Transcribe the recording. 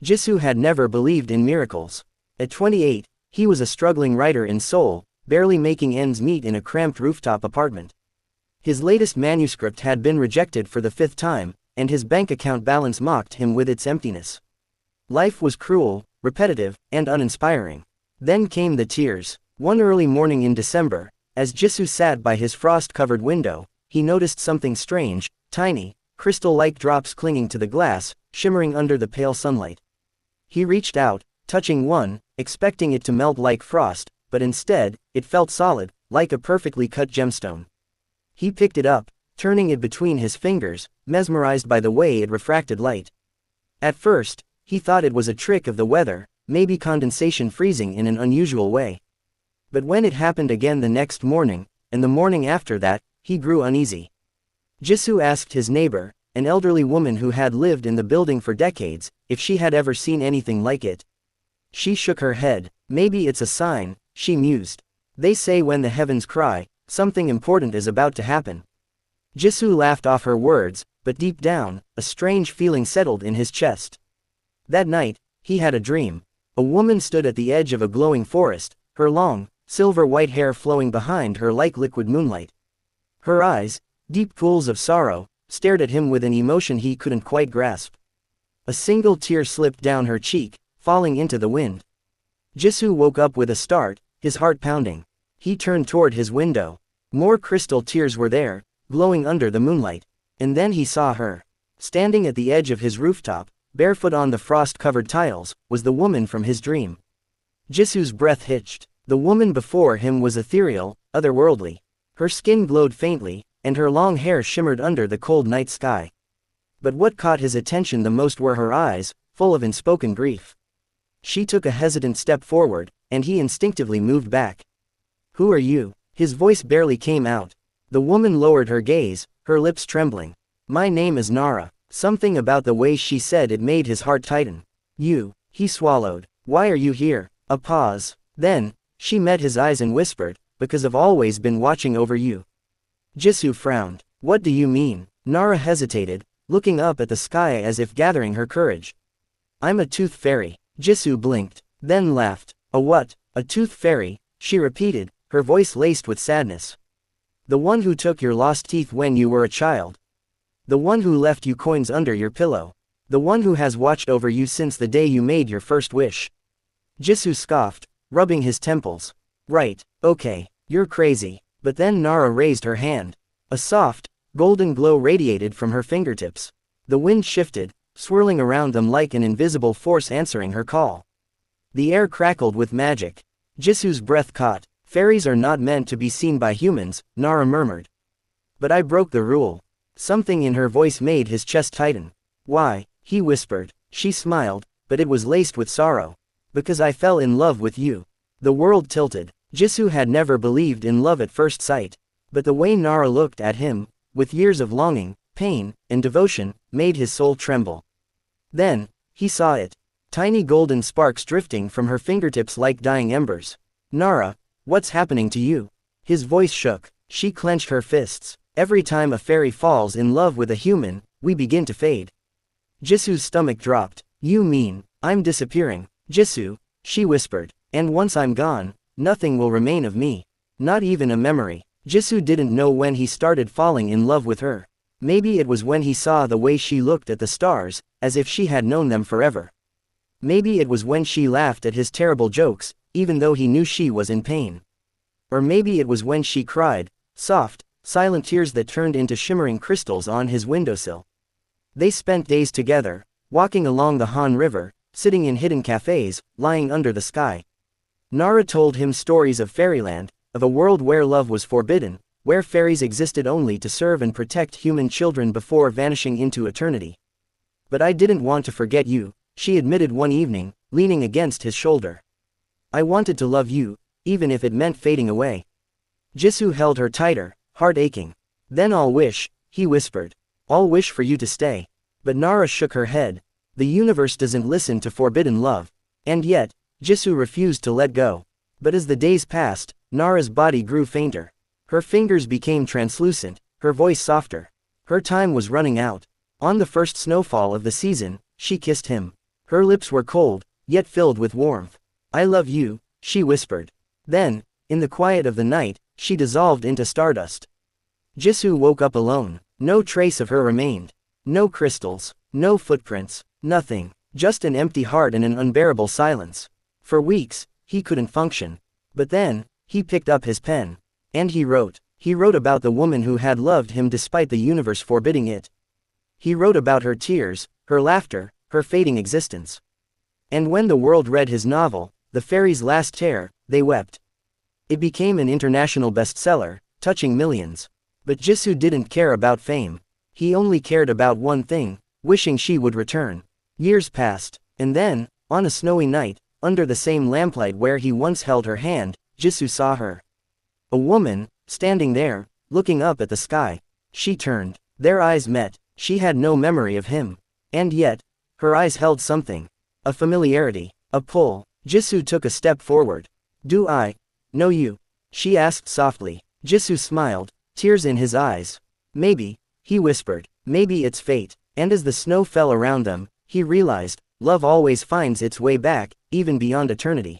Jisoo had never believed in miracles. At 28, he was a struggling writer in Seoul, barely making ends meet in a cramped rooftop apartment. His latest manuscript had been rejected for the 5th time, and his bank account balance mocked him with its emptiness. Life was cruel, repetitive, and uninspiring. Then came the tears. One early morning in December, as Jisoo sat by his frost-covered window, he noticed something strange, tiny, crystal-like drops clinging to the glass, shimmering under the pale sunlight. He reached out, touching one, expecting it to melt like frost, but instead, it felt solid, like a perfectly cut gemstone. He picked it up, turning it between his fingers, mesmerized by the way it refracted light. At first, he thought it was a trick of the weather, maybe condensation freezing in an unusual way. But when it happened again the next morning, and the morning after that, he grew uneasy. Jisoo asked his neighbor, an elderly woman who had lived in the building for decades, if she had ever seen anything like it. She shook her head. Maybe it's a sign, she mused. They say when the heavens cry, something important is about to happen. Jisoo laughed off her words, but deep down, a strange feeling settled in his chest. That night, he had a dream. A woman stood at the edge of a glowing forest, her long, silver-white hair flowing behind her like liquid moonlight. Her eyes, deep pools of sorrow, stared at him with an emotion he couldn't quite grasp. A single tear slipped down her cheek, falling into the wind. Jisoo woke up with a start, his heart pounding. He turned toward his window. More crystal tears were there, glowing under the moonlight. And then he saw her. Standing at the edge of his rooftop, barefoot on the frost-covered tiles, was the woman from his dream. Jisoo's breath hitched. The woman before him was ethereal, otherworldly. Her skin glowed faintly, and her long hair shimmered under the cold night sky. But what caught his attention the most were her eyes, full of unspoken grief. She took a hesitant step forward, and he instinctively moved back. "Who are you?" His voice barely came out. The woman lowered her gaze, her lips trembling. "My name is Nara." Something about the way she said it made his heart tighten. "You," he swallowed. "Why are you here?" A pause. Then, she met his eyes and whispered, "Because I've always been watching over you." Jisoo frowned. "What do you mean?" Nara hesitated, looking up at the sky as if gathering her courage. "I'm a tooth fairy." Jisoo blinked, then laughed. "A what?" "A tooth fairy," she repeated, her voice laced with sadness. "The one who took your lost teeth when you were a child. The one who left you coins under your pillow. The one who has watched over you since the day you made your first wish." Jisoo scoffed, rubbing his temples. "Right, okay, you're crazy." But then Nara raised her hand. A soft, golden glow radiated from her fingertips. The wind shifted, swirling around them like an invisible force answering her call. The air crackled with magic. Jisoo's breath caught. "Fairies are not meant to be seen by humans," Nara murmured. "But I broke the rule." Something in her voice made his chest tighten. "Why?" he whispered. She smiled, but it was laced with sorrow. "Because I fell in love with you." The world tilted. Jisoo had never believed in love at first sight. But the way Nara looked at him, with years of longing, pain, and devotion, made his soul tremble. Then, he saw it. Tiny golden sparks drifting from her fingertips like dying embers. "Nara, what's happening to you?" His voice shook. She clenched her fists. "Every time a fairy falls in love with a human, we begin to fade." Jisoo's stomach dropped. "You mean, I'm disappearing?" "Jisoo," she whispered. "And once I'm gone, nothing will remain of me. Not even a memory." Jisoo didn't know when he started falling in love with her. Maybe it was when he saw the way she looked at the stars, as if she had known them forever. Maybe it was when she laughed at his terrible jokes, even though he knew she was in pain. Or maybe it was when she cried, soft, silent tears that turned into shimmering crystals on his windowsill. They spent days together, walking along the Han River, sitting in hidden cafes, lying under the sky. Nara told him stories of fairyland, of a world where love was forbidden, where fairies existed only to serve and protect human children before vanishing into eternity. "But I didn't want to forget you," she admitted one evening, leaning against his shoulder. "I wanted to love you, even if it meant fading away." Jisoo held her tighter, heart aching. "Then I'll wish," he whispered. "I'll wish for you to stay." But Nara shook her head. The universe doesn't listen to forbidden love. And yet, Jisoo refused to let go. But as the days passed, Nara's body grew fainter. Her fingers became translucent, her voice softer. Her time was running out. On the first snowfall of the season, she kissed him. Her lips were cold, yet filled with warmth. I love you, she whispered. Then, in the quiet of the night, she dissolved into stardust. Jisoo woke up alone. No trace of her remained. No crystals, no footprints, nothing. Just an empty heart and an unbearable silence. For weeks, he couldn't function. But then, he picked up his pen. And he wrote. He wrote about the woman who had loved him despite the universe forbidding it. He wrote about her tears, her laughter, her fading existence. And when the world read his novel, The Fairies' Last Tear, they wept. It became an international bestseller, touching millions. But Jisoo didn't care about fame. He only cared about one thing, wishing she would return. Years passed, and then, on a snowy night, under the same lamplight where he once held her hand, Jisoo saw her. A woman, standing there, looking up at the sky. She turned. Their eyes met. She had no memory of him. And yet, her eyes held something. A familiarity. A pull. Jisoo took a step forward. Do I know you? She asked softly. Jisoo smiled, tears in his eyes. Maybe, he whispered. Maybe it's fate. And as the snow fell around them, he realized, love always finds its way back, even beyond eternity.